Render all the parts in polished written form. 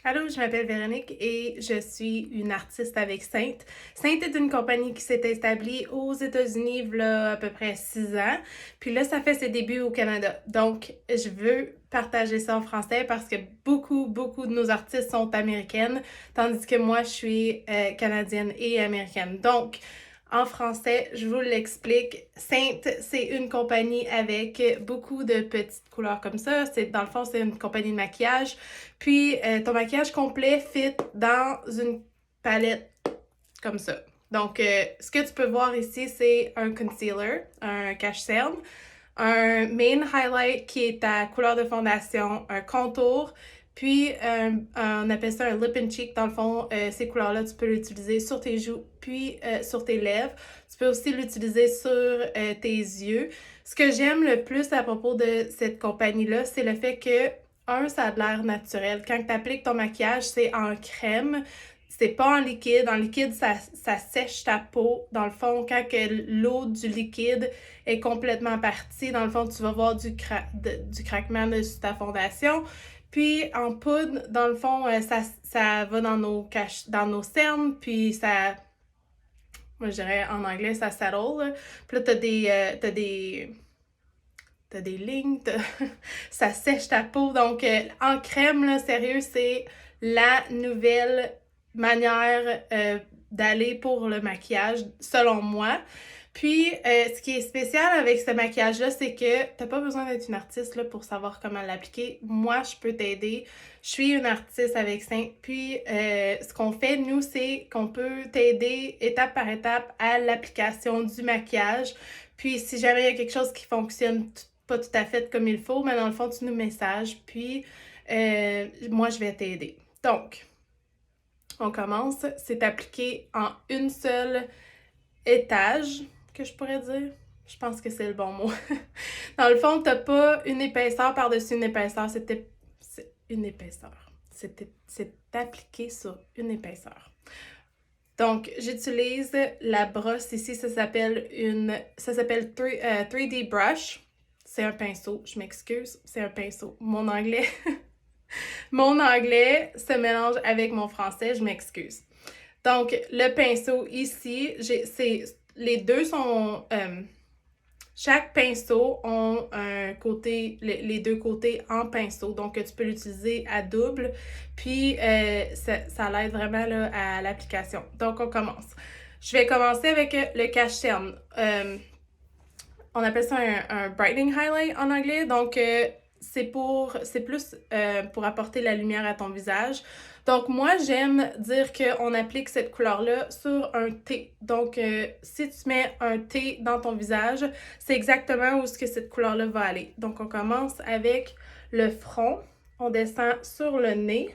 Allô, je m'appelle Véronique et je suis une artiste avec Sainte. Sainte est une compagnie qui s'est établie aux États-Unis il y a à peu près 6 ans. Puis là, ça fait ses débuts au Canada. Donc, je veux partager ça en français parce que beaucoup de nos artistes sont américaines, tandis que moi, je suis canadienne et américaine. Donc, en français, je vous l'explique. Sainte, c'est une compagnie avec beaucoup de petites couleurs comme ça. Dans le fond, c'est une compagnie de maquillage. Puis, ton maquillage complet fit dans une palette comme ça. Donc, ce que tu peux voir ici, c'est un concealer, un cache-cerne, un main highlight qui est ta couleur de fondation, un contour, puis on appelle ça un lip and cheek. Dans le fond, ces couleurs-là, tu peux l'utiliser sur tes joues, puis sur tes lèvres. Tu peux aussi l'utiliser sur tes yeux. Ce que j'aime le plus à propos de cette compagnie-là, c'est le fait que ça a de l'air naturel. Quand tu appliques ton maquillage, c'est en crème. C'est pas en liquide. En liquide, ça sèche ta peau. Dans le fond, quand l'eau du liquide est complètement partie, dans le fond, tu vas voir du craquement dessus ta fondation. Puis en poudre, dans le fond, ça va dans nos cernes, puis ça, moi je dirais en anglais, ça settle, là. Puis là, t'as des lignes, ça sèche ta peau. Donc, en crème, là, sérieux, c'est la nouvelle manière d'aller pour le maquillage, selon moi. Puis, ce qui est spécial avec ce maquillage-là, c'est que t'as pas besoin d'être une artiste là, pour savoir comment l'appliquer. Moi, je peux t'aider. Je suis une artiste avec Saint. Puis, ce qu'on fait, nous, c'est qu'on peut t'aider étape par étape à l'application du maquillage. Puis, si jamais il y a quelque chose qui fonctionne pas tout à fait comme il faut, mais dans le fond, tu nous messages, puis moi, je vais t'aider. Donc, on commence. C'est appliqué en une seule étage, que je pourrais dire. Je pense que c'est le bon mot. Dans le fond, t'as pas une épaisseur par-dessus une épaisseur, c'est une épaisseur. C'est appliqué sur une épaisseur. Donc, j'utilise la brosse ici, ça s'appelle 3D Brush. C'est un pinceau, je m'excuse, c'est un pinceau. Mon anglais se mélange avec mon français, je m'excuse. Donc, le pinceau ici, les deux sont... chaque pinceau a un côté, les deux côtés en pinceau, donc tu peux l'utiliser à double, puis ça l'aide vraiment là, à l'application. Donc, on commence. Je vais commencer avec le cache-cerne. On appelle ça un brightening highlight en anglais. Donc, c'est plus pour apporter la lumière à ton visage. Donc, moi, j'aime dire qu'on applique cette couleur-là sur un T. Donc, si tu mets un T dans ton visage, c'est exactement où est-ce que cette couleur-là va aller. Donc, on commence avec le front. On descend sur le nez,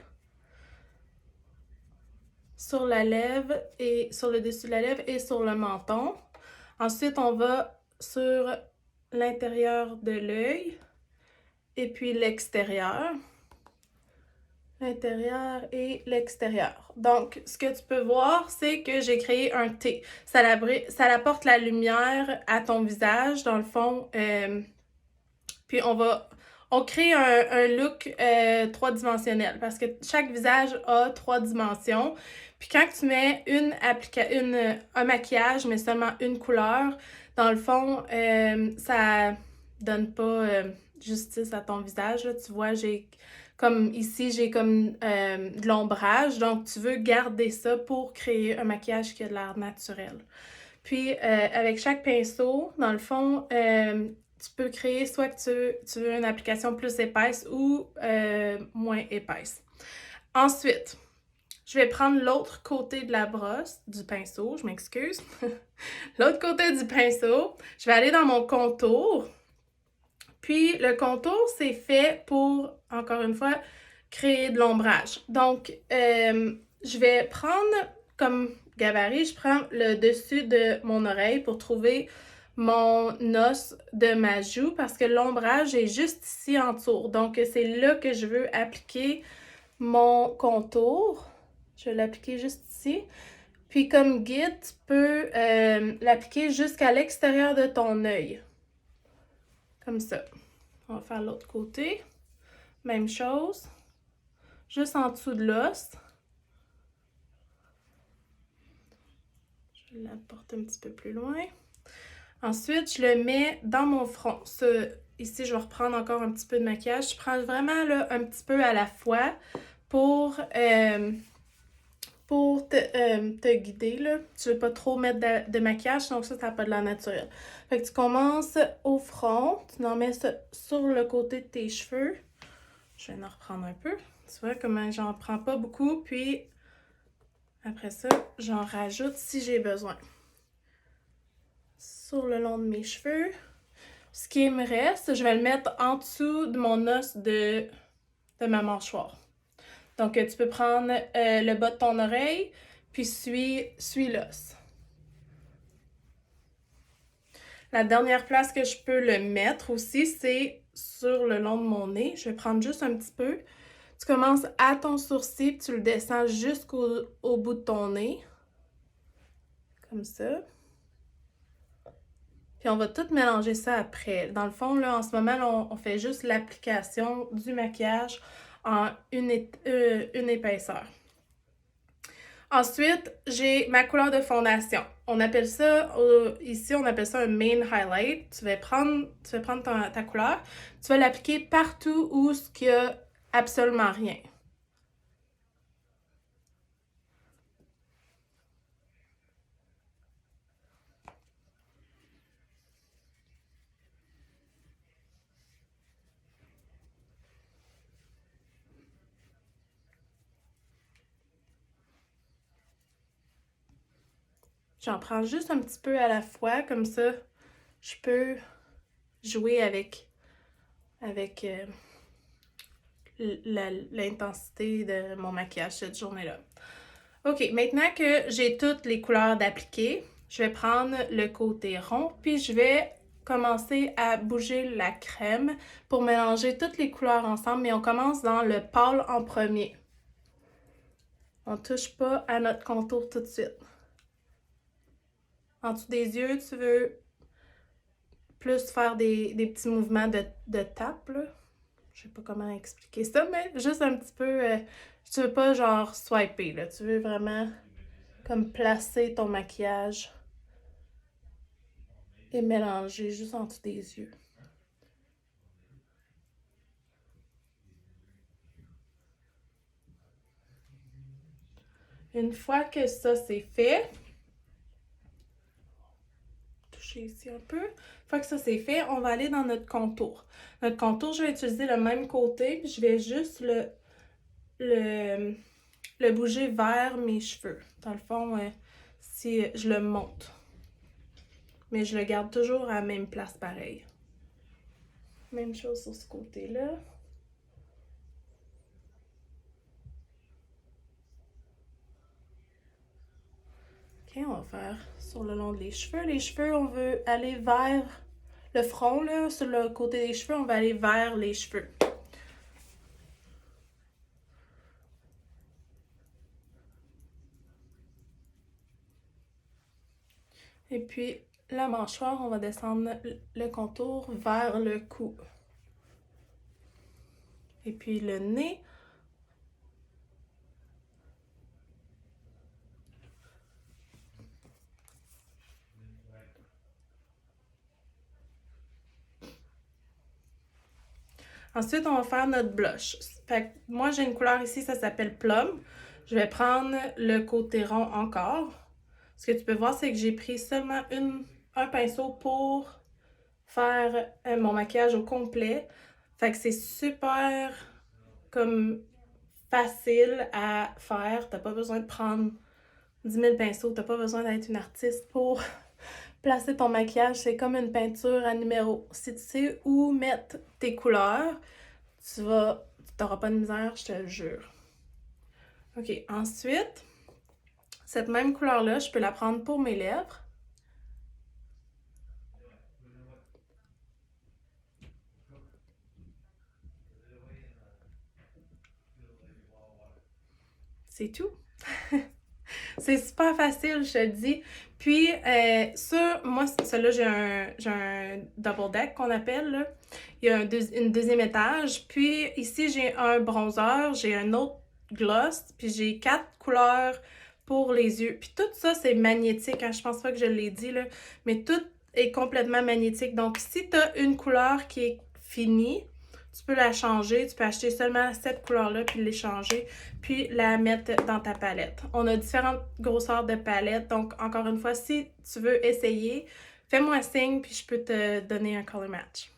sur la lèvre et sur le dessus de la lèvre et sur le menton. Ensuite, on va sur l'intérieur de l'œil et puis l'extérieur. L'intérieur et l'extérieur. Donc, ce que tu peux voir, c'est que j'ai créé un T. Ça apporte la lumière à ton visage, dans le fond. Puis, on crée un look 3-dimensionnel parce que chaque visage a 3 dimensions. Puis, quand tu mets un maquillage, mais seulement une couleur, dans le fond, ça donne pas justice à ton visage. Là. Tu vois, comme de l'ombrage. Donc, tu veux garder ça pour créer un maquillage qui a de l'air naturel. Puis, avec chaque pinceau, dans le fond, tu peux créer soit que tu veux une application plus épaisse ou moins épaisse. Ensuite, je vais prendre l'autre côté de la brosse, du pinceau, je m'excuse. L'autre côté du pinceau, je vais aller dans mon contour. Puis, le contour, c'est fait pour, encore une fois, créer de l'ombrage. Donc, je vais prendre comme gabarit, je prends le dessus de mon oreille pour trouver mon os de ma joue parce que l'ombrage est juste ici en dessous. Donc, c'est là que je veux appliquer mon contour. Je vais l'appliquer juste ici. Puis, comme guide, tu peux l'appliquer jusqu'à l'extérieur de ton œil. Comme ça. On va faire l'autre côté. Même chose. juste en dessous de l'os. Je l'apporte un petit peu plus loin. Ensuite, je le mets dans mon front. Ici, je vais reprendre encore un petit peu de maquillage. Je prends vraiment là, un petit peu à la fois pour te guider. Là. Tu ne veux pas trop mettre de maquillage, donc ça n'a pas de l'air naturel. Fait que tu commences au front, tu en mets ça sur le côté de tes cheveux. Je vais en reprendre un peu. Tu vois comment j'en prends pas beaucoup, puis après ça, j'en rajoute si j'ai besoin. Sur le long de mes cheveux. Ce qui me reste, je vais le mettre en dessous de mon os de ma mâchoire. Donc, tu peux prendre le bas de ton oreille, puis suis l'os. La dernière place que je peux le mettre aussi, c'est sur le long de mon nez. Je vais prendre juste un petit peu. Tu commences à ton sourcil, puis tu le descends jusqu'au bout de ton nez. Comme ça. Puis on va tout mélanger ça après. Dans le fond, là, en ce moment, là, on fait juste l'application du maquillage en une épaisseur. Ensuite, j'ai ma couleur de fondation. On appelle ça, ici, on appelle ça un main highlight. Tu vas prendre ta couleur, tu vas l'appliquer partout où il n'y a absolument rien. J'en prends juste un petit peu à la fois, comme ça, je peux jouer avec l'intensité de mon maquillage cette journée-là. OK, maintenant que j'ai toutes les couleurs d'appliquer, je vais prendre le côté rond, puis je vais commencer à bouger la crème pour mélanger toutes les couleurs ensemble, mais on commence dans le pâle en premier. On ne touche pas à notre contour tout de suite. En dessous des yeux, tu veux plus faire des petits mouvements de tape, là. Je sais pas comment expliquer ça, mais juste un petit peu... tu veux pas genre swiper, là. Tu veux vraiment comme placer ton maquillage et mélanger juste en dessous des yeux. Une fois que ça c'est fait, toucher ici un peu. Une fois que ça c'est fait, on va aller dans notre contour. Notre contour, je vais utiliser le même côté, puis je vais juste le bouger vers mes cheveux. Dans le fond, si je le monte. Mais je le garde toujours à la même place pareil. Même chose sur ce côté-là. OK, on va faire sur le long des cheveux. Les cheveux, on veut aller vers le front, là. Sur le côté des cheveux, on va aller vers les cheveux. Et puis, la mâchoire, on va descendre le contour vers le cou. Et puis, le nez. Ensuite, on va faire notre blush. Fait que moi, j'ai une couleur ici, ça s'appelle Plum. Je vais prendre le côté rond encore. Ce que tu peux voir, c'est que j'ai pris seulement un pinceau pour faire mon maquillage au complet. Fait que c'est super comme facile à faire. T'as pas besoin de prendre 10 000 pinceaux. T'as pas besoin d'être une artiste pour placer ton maquillage. C'est comme une peinture à numéro. Si tu sais où mettre tes couleurs, tu t'auras pas de misère, je te le jure. OK, ensuite, cette même couleur-là, je peux la prendre pour mes lèvres. C'est tout. C'est super facile, je te le dis. Puis, moi, celui-là, j'ai un double deck qu'on appelle, là. Il y a une deuxième étage. Puis, ici, j'ai un bronzer. J'ai un autre gloss, puis j'ai 4 couleurs pour les yeux. Puis tout ça, c'est magnétique, hein, je pense pas que je l'ai dit, là, mais tout est complètement magnétique. Donc, si tu as une couleur qui est finie, tu peux la changer, tu peux acheter seulement cette couleur-là, puis l'échanger, puis la mettre dans ta palette. On a différentes grosseurs de palettes, donc encore une fois, si tu veux essayer, fais-moi signe, puis je peux te donner un color match.